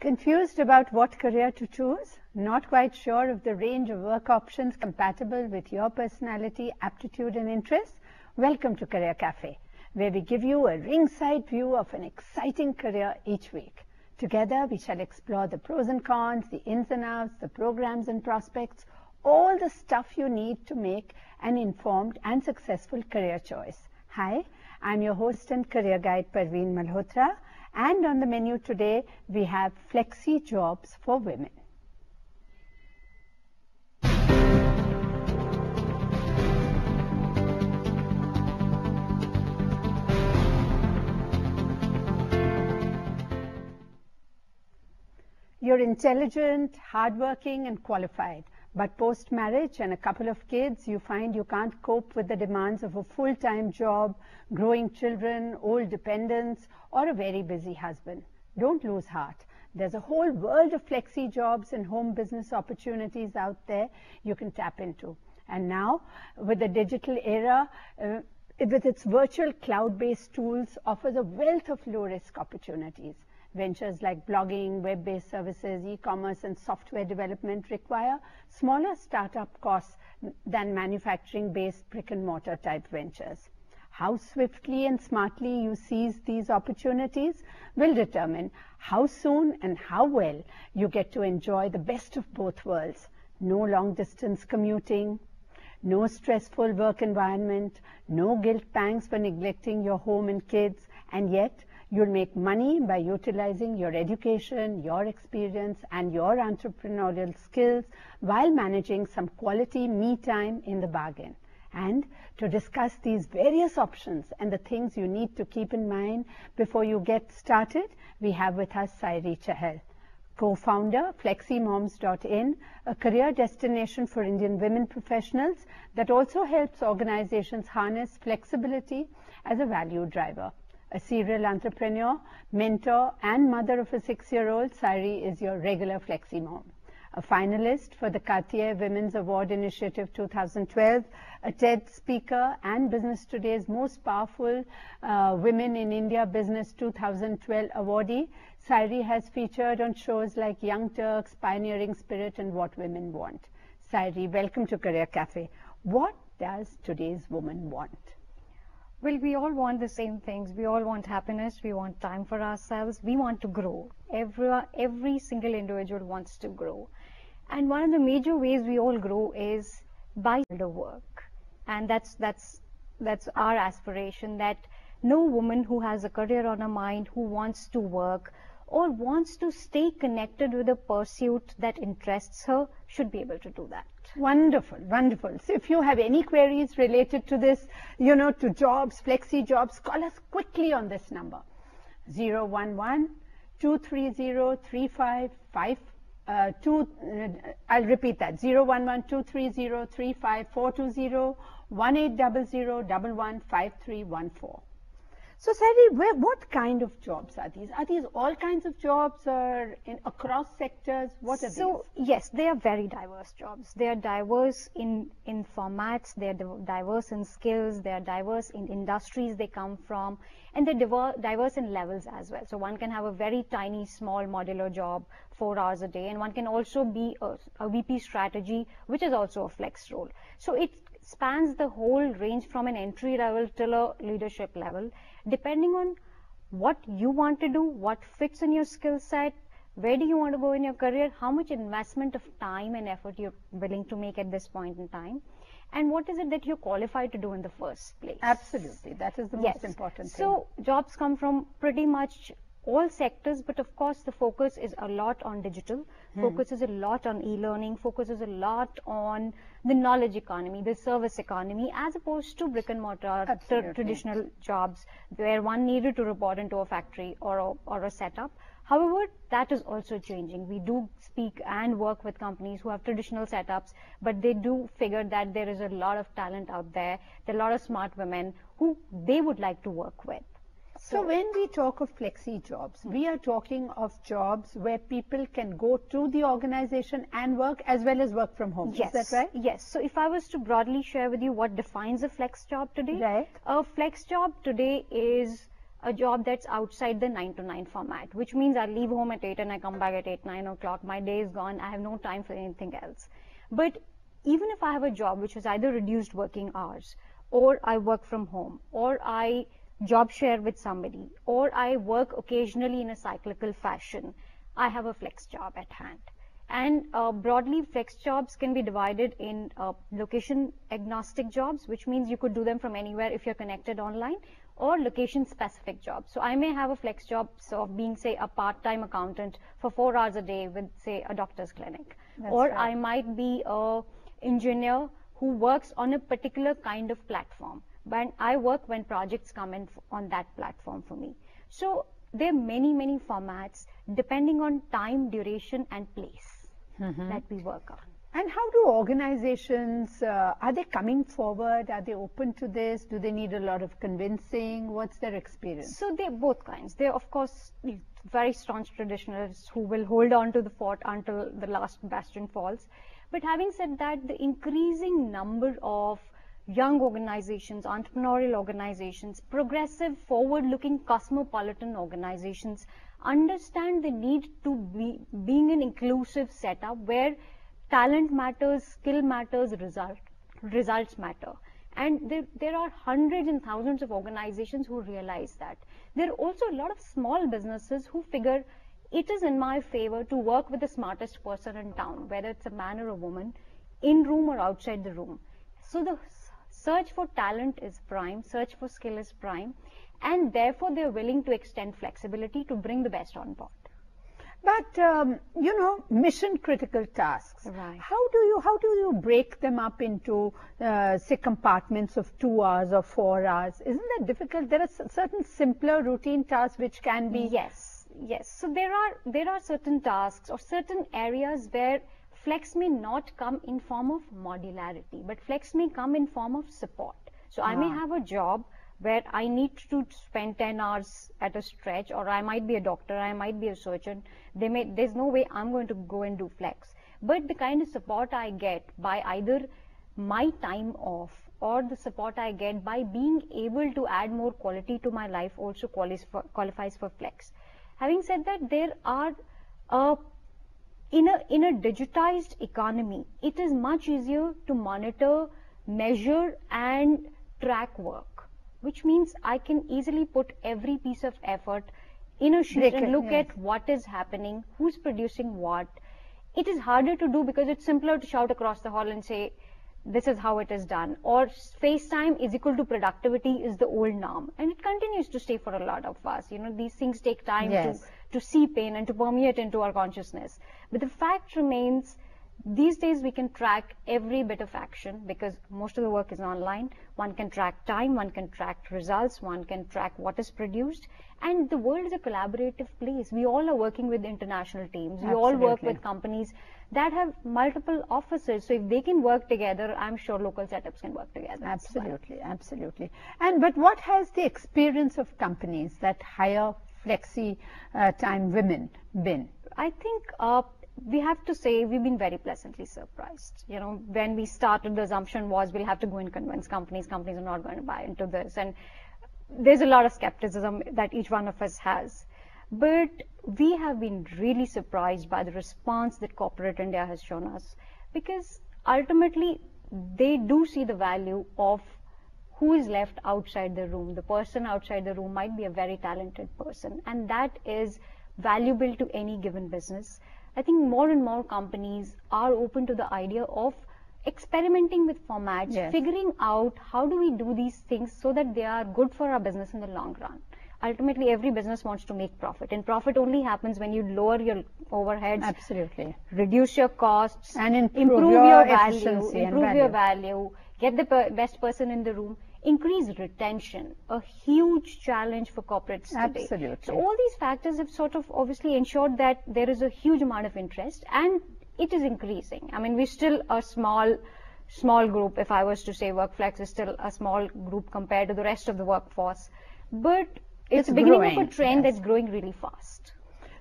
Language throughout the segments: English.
Confused about what career to choose? Not quite sure of the range of work options compatible with your personality, aptitude and interests? Welcome to Career Cafe, where we give you a ringside view of an exciting career each week. Together, we shall explore the pros and cons, the ins and outs, the programs and prospects, all the stuff you need to make an informed and successful career choice. Hi, I'm your host and career guide, Parveen Malhotra. And on the menu today, we have flexi jobs for women. You're intelligent, hardworking, and qualified. But post-marriage and a couple of kids, you find you can't cope with the demands of a full-time job, growing children, old dependents, or a very busy husband. Don't lose heart. There's a whole world of flexi jobs and home business opportunities out there you can tap into. And now, with the digital era, with its virtual cloud-based tools, offers a wealth of low-risk opportunities. Ventures like blogging, web-based services, e-commerce, and software development require smaller startup costs than manufacturing-based brick-and-mortar type ventures. How swiftly and smartly you seize these opportunities will determine how soon and how well you get to enjoy the best of both worlds. No long-distance commuting, no stressful work environment, no guilt pangs for neglecting your home and kids, and yet you'll make money by utilizing your education, your experience, and your entrepreneurial skills while managing some quality me time in the bargain. And to discuss these various options and the things you need to keep in mind before you get started, we have with us Sairee Chahal, co-founder Fleximoms.in, a career destination for Indian women professionals that also helps organizations harness flexibility as a value driver. A serial entrepreneur, mentor, and mother of a 6-year-old, Sairee is your regular flexi mom. A finalist for the Cartier Women's Award Initiative 2012, a TED speaker, and Business Today's Most Powerful Women in India Business 2012 awardee, Sairee has featured on shows like Young Turks, Pioneering Spirit, and What Women Want. Sairee, welcome to Career Cafe. What does today's woman want? Well, we all want the same things. We all want happiness. We want time for ourselves. We want to grow. Every single individual wants to grow. And one of the major ways we all grow is by the work. And that's our aspiration, that no woman who has a career on her mind, who wants to work or wants to stay connected with a pursuit that interests her should be able to do that. Wonderful, wonderful. So if you have any queries related to this, to jobs, flexi jobs, call us quickly on this number, 011-230-355. I'll repeat that, 011-230-35420, 1-800-115314. So, Sairee, what kind of jobs are these? Are these all kinds of jobs or across sectors? What are these? So, yes, they are very diverse jobs. They are diverse in formats, they are diverse in skills, they are diverse in industries they come from, and they're diverse in levels as well. So, one can have a very tiny, small modular job, 4 hours a day, and one can also be a VP strategy, which is also a flex role. So, it spans the whole range from an entry level till a leadership level, depending on what you want to do, what fits in your skill set, where do you want to go in your career, how much investment of time and effort you're willing to make at this point in time, and what is it that you're qualified to do in the first place. Absolutely, that is the most important thing. So jobs come from pretty much all sectors, but of course the focus is a lot on digital, focus is a lot on e-learning, focus is a lot on the knowledge economy, the service economy, as opposed to brick and mortar traditional jobs where one needed to report into a factory or a setup. However, that is also changing. We do speak and work with companies who have traditional setups, but they do figure that there is a lot of talent out there. There are a lot of smart women who they would like to work with. So when we talk of flexi jobs, we are talking of jobs where people can go to the organization and work as well as work from home. Yes. Is that right? Yes. So if I was to broadly share with you what defines a flex job today, a flex job today is a job that's outside the 9 to 9 format, which means I leave home at 8 and I come back at 8, 9 o'clock. My day is gone. I have no time for anything else. But even if I have a job which is either reduced working hours, or I work from home, or I job share with somebody, or I work occasionally in a cyclical fashion, I have a flex job at hand. And broadly, flex jobs can be divided in location agnostic jobs, which means you could do them from anywhere if you're connected online, or location specific jobs. So I may have a flex job of being, say, a part-time accountant for 4 hours a day with, say, a doctor's clinic. Or right. I might be a engineer who works on a particular kind of platform. But I work when projects come in on that platform for me. So there are many, many formats depending on time, duration, and place that we work on. And how do organizations, are they coming forward? Are they open to this? Do they need a lot of convincing? What's their experience? So they're both kinds. They're, of course, very staunch traditionalists who will hold on to the fort until the last bastion falls. But having said that, the increasing number of young organizations, entrepreneurial organizations, progressive, forward-looking, cosmopolitan organizations understand the need to being an inclusive setup where talent matters, skill matters, results matter. And there are hundreds and thousands of organizations who realize that. There are also a lot of small businesses who figure it is in my favor to work with the smartest person in town, whether it's a man or a woman, in room or outside the room. So the search for talent is prime, search for skill is prime, and therefore they're willing to extend flexibility to bring the best on board. But you know, mission critical tasks. Right. How do you break them up into say compartments of 2 hours or 4 hours? Isn't that difficult? There are certain simpler routine tasks which can be. Yes. So there are certain tasks or certain areas where flex may not come in form of modularity, but flex may come in form of support. So I may have a job where I need to spend 10 hours at a stretch, or I might be a doctor, I might be a surgeon. There's no way I'm going to go and do flex. But the kind of support I get by either my time off or the support I get by being able to add more quality to my life also qualifies for flex. Having said that, there are in a digitized economy, it is much easier to monitor, measure, and track work, which means I can easily put every piece of effort in a sheet and look at what is happening, who's producing what. It is harder to do because it's simpler to shout across the hall and say, this is how it is done. Or face time is equal to productivity is the old norm. And it continues to stay for a lot of us. You know, these things take time to seep in and to permeate into our consciousness. But the fact remains, these days we can track every bit of action because most of the work is online. One can track time, one can track results, one can track what is produced. And the world is a collaborative place. We all are working with international teams. We all work with companies that have multiple offices. So if they can work together, I'm sure local setups can work together. Absolutely. But what has the experience of companies that hire flexi time women been? I think we have to say we've been very pleasantly surprised. You know, when we started, the assumption was we'll have to go and convince companies are not going to buy into this. And there's a lot of skepticism that each one of us has. But we have been really surprised by the response that corporate India has shown us, because ultimately they do see the value of who is left outside the room. The person outside the room might be a very talented person, and that is valuable to any given business. I think more and more companies are open to the idea of experimenting with formats, figuring out how do we do these things so that they are good for our business in the long run. Ultimately, every business wants to make profit, and profit only happens when you lower your overheads, reduce your costs, and improve your value, get the best person in the room, increase retention, a huge challenge for corporates today. So all these factors have sort of obviously ensured that there is a huge amount of interest, and it is increasing. I mean, we're still a small group. If I was to say WorkFlex is still a small group compared to the rest of the workforce, but it's the beginning of a trend that's growing really fast.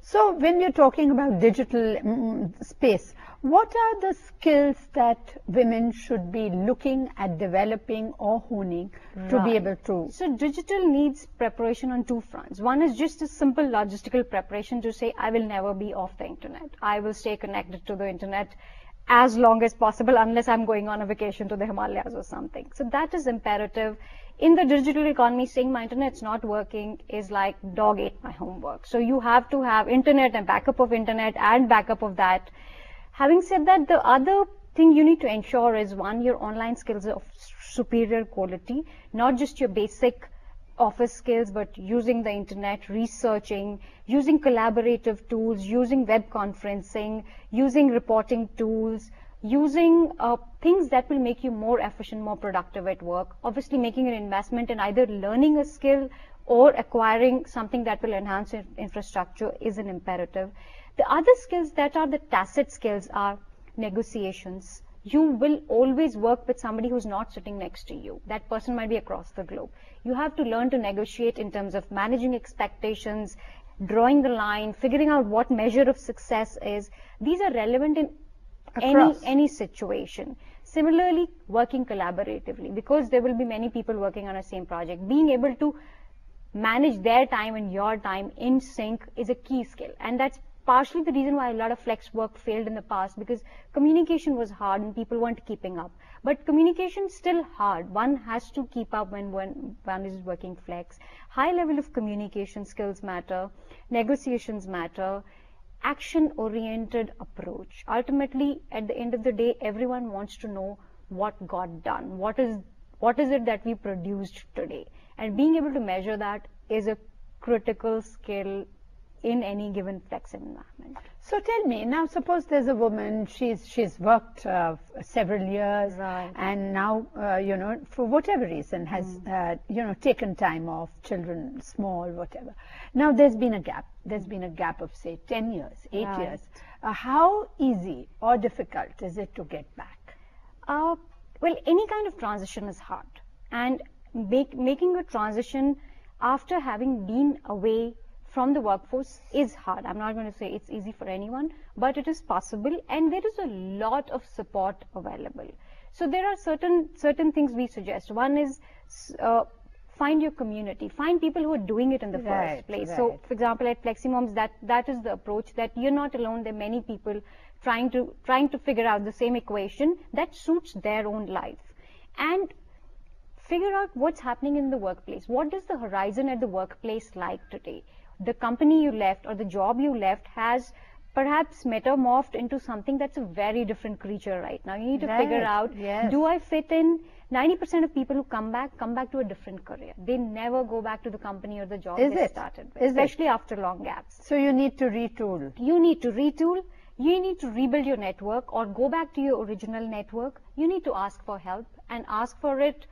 So when we're talking about digital space, what are the skills that women should be looking at developing or honing to be able to? So digital needs preparation on two fronts. One is just a simple logistical preparation to say, I will never be off the internet. I will stay connected to the internet as long as possible unless I'm going on a vacation to the Himalayas or something. So that is imperative. In the digital economy, saying my internet's not working is like dog ate my homework. So you have to have internet and backup of internet and backup of that. Having said that, the other thing you need to ensure is, one, your online skills are of superior quality, not just your basic office skills, but using the internet, researching, using collaborative tools, using web conferencing, using reporting tools, using things that will make you more efficient, more productive at work. Obviously, making an investment in either learning a skill or acquiring something that will enhance your infrastructure is an imperative. The other skills that are the tacit skills are negotiations. You will always work with somebody who's not sitting next to you. That person might be across the globe. You have to learn to negotiate in terms of managing expectations, drawing the line, figuring out what measure of success is. These are relevant in any situation. Similarly, working collaboratively, because there will be many people working on a same project. Being able to manage their time and your time in sync is a key skill, and that's partially the reason why a lot of flex work failed in the past, because communication was hard and people weren't keeping up. But communication is still hard. One has to keep up when one is working flex. High level of communication skills matter, negotiations matter, action-oriented approach. Ultimately, at the end of the day, everyone wants to know what got done. What is it that we produced today? And being able to measure that is a critical skill in any given flex environment. So tell me, now suppose there's a woman, she's worked several years, and now, for whatever reason has, taken time off, children small, whatever. Now there's been a gap. There's been a gap of, say, 10 years, 8 years. How easy or difficult is it to get back? Well, any kind of transition is hard. And making a transition after having been away from the workforce is hard. I'm not going to say it's easy for anyone, but it is possible, and there is a lot of support available. So there are certain things we suggest. One is find your community, find people who are doing it in the first place. So, for example, at Fleximoms, that is the approach, that you're not alone. There are many people trying to figure out the same equation that suits their own life, and figure out what's happening in the workplace. What is the horizon at the workplace like today? The company you left or the job you left has perhaps metamorphed into something that's a very different creature right now. You need to figure out, do I fit in? 90% of people who come back to a different career. They never go back to the company or the job they started with, especially after long gaps. So you need to retool. You need to retool. You need to rebuild your network or go back to your original network. You need to ask for help, and ask for it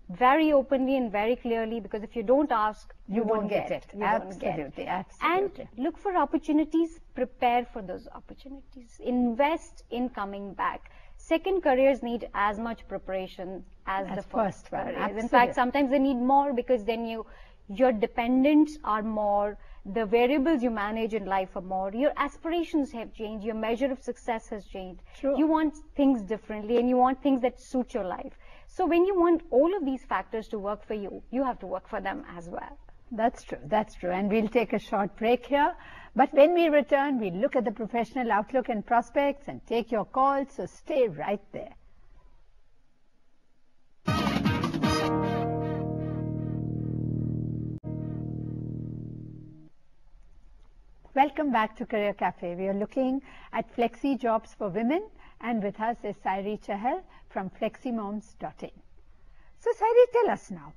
very openly and very clearly, because if you don't ask, you won't get it. Absolutely. And look for opportunities, prepare for those opportunities, invest in coming back. Second careers need as much preparation as the first careers. In fact, sometimes they need more, because then your dependents are more, the variables you manage in life are more, your aspirations have changed, your measure of success has changed. You want things differently, and you want things that suit your life. So when you want all of these factors to work for you, you have to work for them as well. That's true. That's true. And we'll take a short break here. But when we return, we'll look at the professional outlook and prospects and take your calls. So stay right there. Welcome back to Career Cafe. We are looking at flexi jobs for women, and with us is Sairee Chahal from Fleximoms.in. So Sairee, tell us now.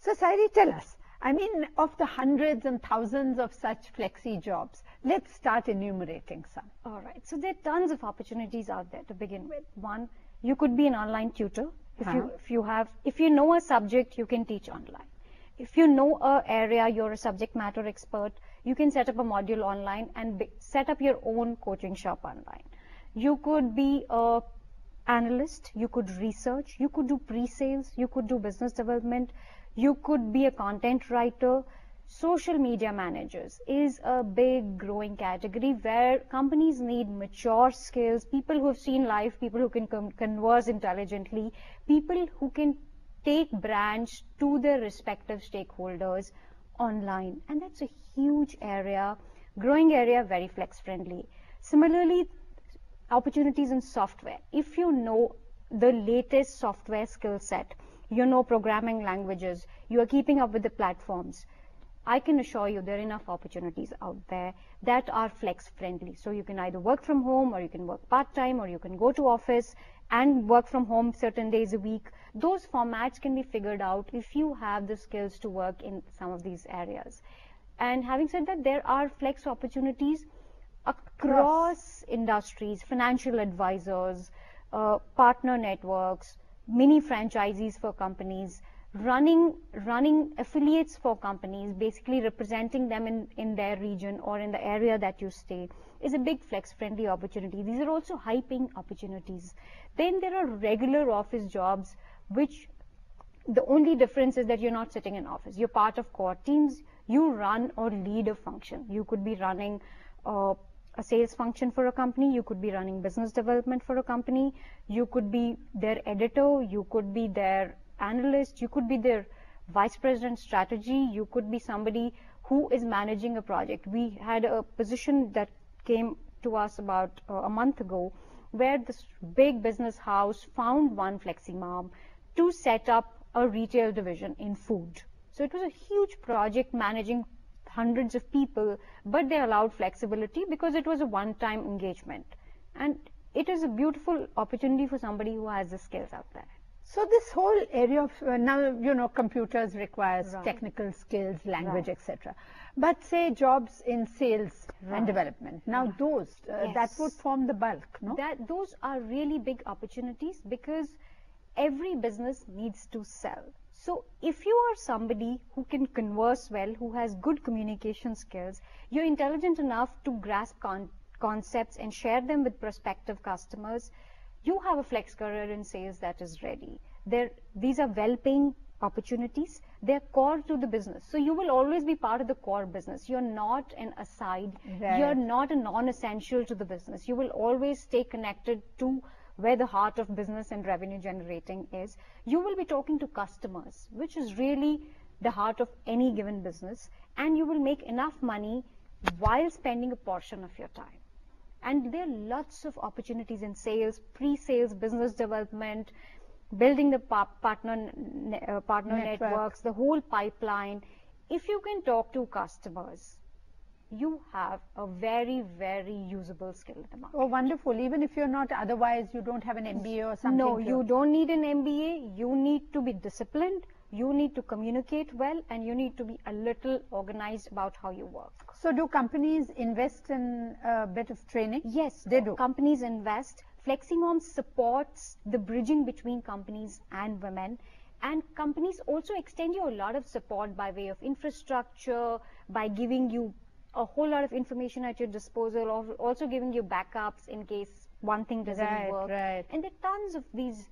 So Sairee, tell us, I mean, of the hundreds and thousands of such flexi jobs, let's start enumerating some. All right. So there are tons of opportunities out there to begin with. One, you could be an online tutor. If you know a subject, you can teach online. If you know an area, you're a subject matter expert, you can set up a module online and set up your own coaching shop online. You could be a analyst, you could research, you could do pre-sales, you could do business development, you could be a content writer. Social media managers is a big growing category where companies need mature skills, people who have seen life, people who can converse intelligently, people who can take brands to their respective stakeholders online. And that's a huge area, growing area, very flex friendly. Similarly, opportunities in software. If you know the latest software skill set, you know programming languages, you are keeping up with the platforms, I can assure you there are enough opportunities out there that are flex friendly. So you can either work from home, or you can work part-time, or you can go to office and work from home certain days a week. Those formats can be figured out if you have the skills to work in some of these areas. And having said that, there are flex opportunities across industries, financial advisors, partner networks, mini franchisees for companies, running affiliates for companies, basically representing them in their region or in the area that you stay, is a big flex-friendly opportunity. These are also high-paying opportunities. Then there are regular office jobs, which the only difference is that you're not sitting in office. You're part of core teams. You run or lead a function. You could be running a sales function for a company. You could be running business development for a company. You could be their editor. You could be their analyst. You could be their vice president strategy. You could be somebody who is managing a project. We had a position that came to us about a month ago, where this big business house found one Fleximom to set up a retail division in food. So it was a huge project managing hundreds of people, but they allowed flexibility because it was a one-time engagement. And it is a beautiful opportunity for somebody who has the skills out there. So this whole area of, now, computers requires technical skills, language, etc. But say jobs in sales and development. Now those, that would form the bulk, no? Those are really big opportunities because every business needs to sell. So if you are somebody who can converse well, who has good communication skills, you're intelligent enough to grasp concepts and share them with prospective customers, you have a flex career in sales that is ready. These are well-paying opportunities. They're core to the business. So you will always be part of the core business. You're not an aside. You're not a non-essential to the business. You will always stay connected to where the heart of business and revenue generating is. You will be talking to customers, which is really the heart of any given business, and you will make enough money while spending a portion of your time. And there are lots of opportunities in sales, pre-sales, business development, building the partner networks, the whole pipeline. If you can talk to customers, you have a very, very usable skill in the market. Oh, wonderful. Even if you're not, otherwise you don't have an MBA or something. No, you don't need an MBA. You need to be disciplined. You need to communicate well, and you need to be a little organized about how you work. So do companies invest in a bit of training? Yes, they do. Companies invest. Fleximoms supports the bridging between companies and women. And companies also extend you a lot of support by way of infrastructure, by giving you a whole lot of information at your disposal, or also giving you backups in case one thing doesn't work. And there are tons of these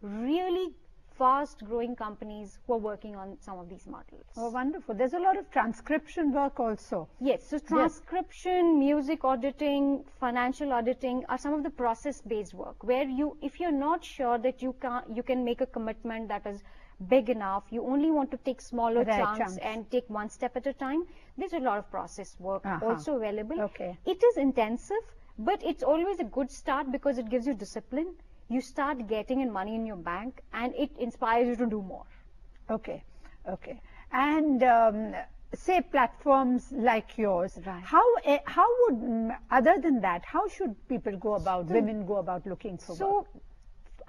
really fast-growing companies who are working on some of these models. Oh, wonderful. There's a lot of transcription work also. Yes, so transcription, music auditing, financial auditing are some of the process-based work where if you're not sure that you can make a commitment that is big enough, you only want to take smaller chunks and take one step at a time, there's a lot of process work also available. It is intensive, but it's always a good start because it gives you discipline. You start getting in money in your bank, and it inspires you to do more. Okay. And say platforms like yours, how would, other than that, how should people go about, women go about looking for work? So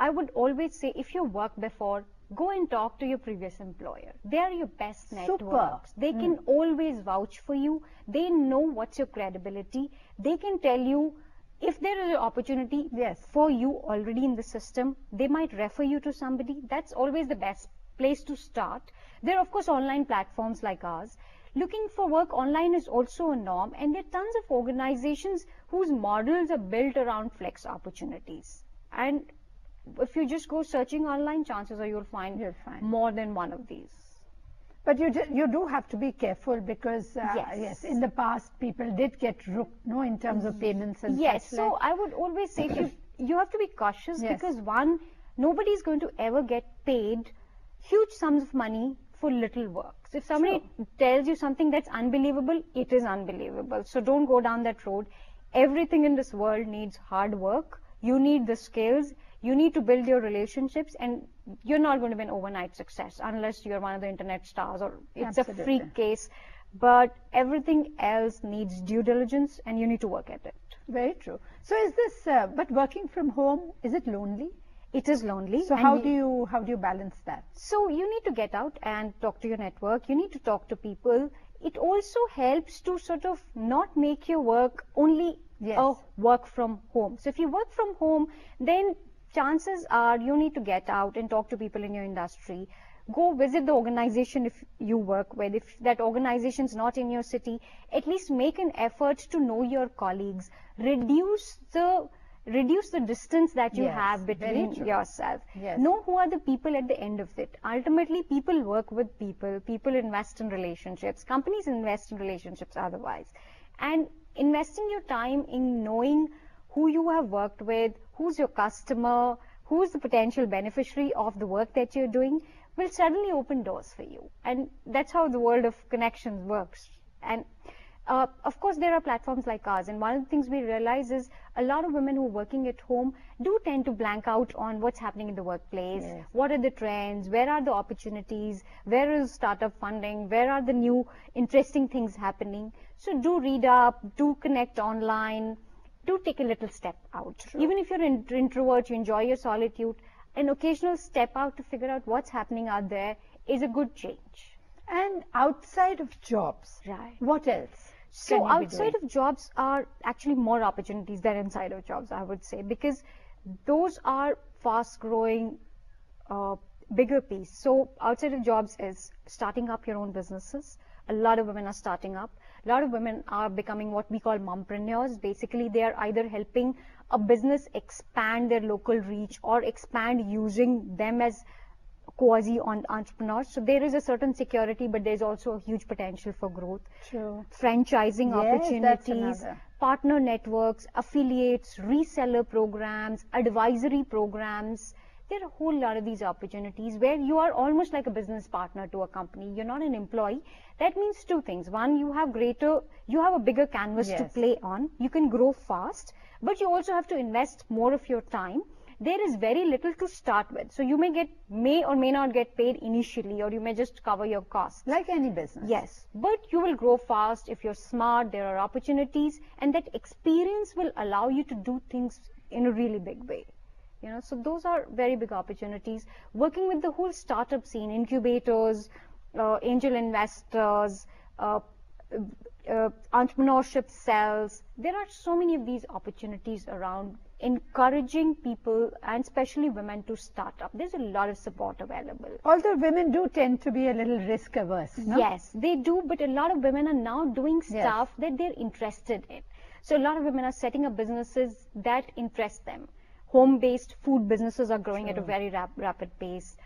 I would always say, if you worked before, go and talk to your previous employer. They are your best networks. They can always vouch for you. They know what's your credibility. They can tell you if there is an opportunity for you already in the system. They might refer you to somebody. That's always the best place to start. There are, of course, online platforms like ours. Looking for work online is also a norm, and there are tons of organizations whose models are built around flex opportunities. And if you just go searching online, chances are you'll find more than one of these. But you do have to be careful because, yes, in the past people did get rooked, no, in terms of payments and yes. such. So I would always say you have to be cautious because one, nobody is going to ever get paid huge sums of money for little work. So if somebody tells you something that's unbelievable, it is unbelievable. So don't go down that road. Everything in this world needs hard work. You need the skills. You need to build your relationships, and you're not going to be an overnight success unless you're one of the internet stars or it's a freak case. But everything else needs due diligence, and you need to work at it. Very true. So is this, but working from home, is it lonely? It is lonely. So how do you balance that? So you need to get out and talk to your network. You need to talk to people. It also helps to sort of not make your work only a work from home. So if you work from home, then chances are you need to get out and talk to people in your industry. Go visit the organization if you work with. If that organization is not in your city, at least make an effort to know your colleagues. Reduce the distance that you have between yourself. Know who are the people at the end of it. Ultimately, people work with people. People invest in relationships. Companies invest in relationships otherwise. And investing your time in knowing who you have worked with, who's your customer, who's the potential beneficiary of the work that you're doing will suddenly open doors for you. And that's how the world of connections works. And of course, there are platforms like ours, and one of the things we realize is a lot of women who are working at home do tend to blank out on what's happening in the workplace, what are the trends, where are the opportunities, where is startup funding, where are the new interesting things happening. So do read up, do connect online, do take a little step out. Even if you're an introvert, you enjoy your solitude, an occasional step out to figure out what's happening out there is a good change. And outside of jobs, what else? So outside of jobs are actually more opportunities than inside of jobs, I would say, because those are fast growing, bigger piece. So outside of jobs is starting up your own businesses. A lot of women are starting up. A lot of women are becoming what we call mompreneurs. Basically, they are either helping a business expand their local reach or expand using them as quasi-entrepreneurs. So there is a certain security, but there's also a huge potential for growth. Franchising opportunities, partner networks, affiliates, reseller programs, advisory programs. There are a whole lot of these opportunities where you are almost like a business partner to a company. You're not an employee. That means two things. One, you have a bigger canvas to play on. You can grow fast, but you also have to invest more of your time. There is very little to start with. So you may or may not get paid initially, or you may just cover your costs. Like any business. Yes, but you will grow fast if you're smart. There are opportunities, and that experience will allow you to do things in a really big way. So those are very big opportunities. Working with the whole startup scene, incubators, angel investors, entrepreneurship cells. There are so many of these opportunities around, encouraging people and especially women to start up. There's a lot of support available. Although women do tend to be a little risk averse, no? Yes, they do, but a lot of women are now doing stuff that they're interested in. So a lot of women are setting up businesses that interest them. Home-based food businesses are growing at a very rapid pace.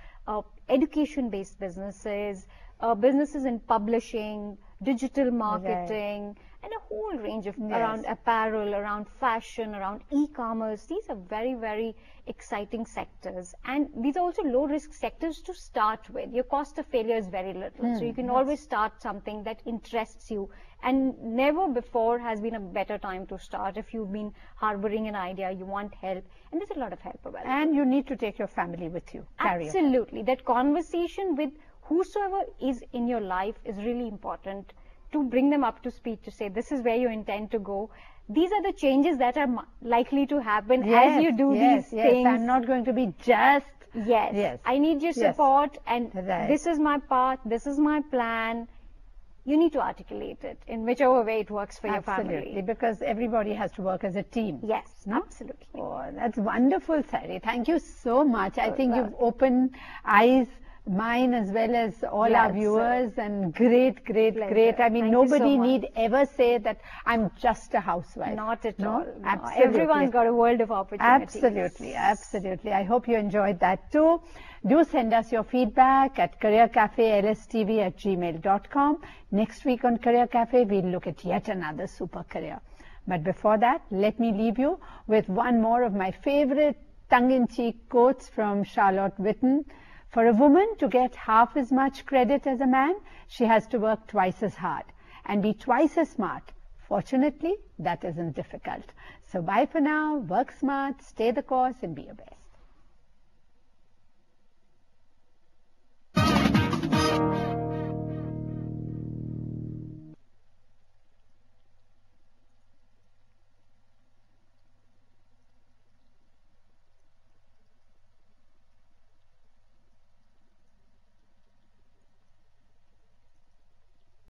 Education-based businesses, businesses in publishing, digital marketing, and a whole range of around apparel, around fashion, around e-commerce. These are very, very exciting sectors. And these are also low-risk sectors to start with. Your cost of failure is very little. So you can always start something that interests you. And never before has been a better time to start if you've been harboring an idea, you want help. And there's a lot of help available. And you need to take your family with you. Absolutely. That conversation with whosoever is in your life is really important, to bring them up to speed, to say this is where you intend to go. These are the changes that are likely to happen as you do these things. I'm not going to be just... I need your support, and this is my path, this is my plan. You need to articulate it in whichever way it works for your family. Absolutely, because everybody has to work as a team. Yes, absolutely. Oh, that's wonderful, Sairee. Thank you so much. I think you've opened eyes Mine as well as all Glad our viewers, so. and great. Pleasure. I mean, Thank you nobody so need much. ever say that I'm just a housewife. Not at No? all. No. Absolutely. Everyone's got a world of opportunities. Absolutely. I hope you enjoyed that too. Do send us your feedback at careercafeLSTV@gmail.com. Next week on Career Cafe, we'll look at yet another super career. But before that, let me leave you with one more of my favorite tongue-in-cheek quotes from Charlotte Witten. For a woman to get half as much credit as a man, she has to work twice as hard and be twice as smart. Fortunately, that isn't difficult. So bye for now, work smart, stay the course, and be your best.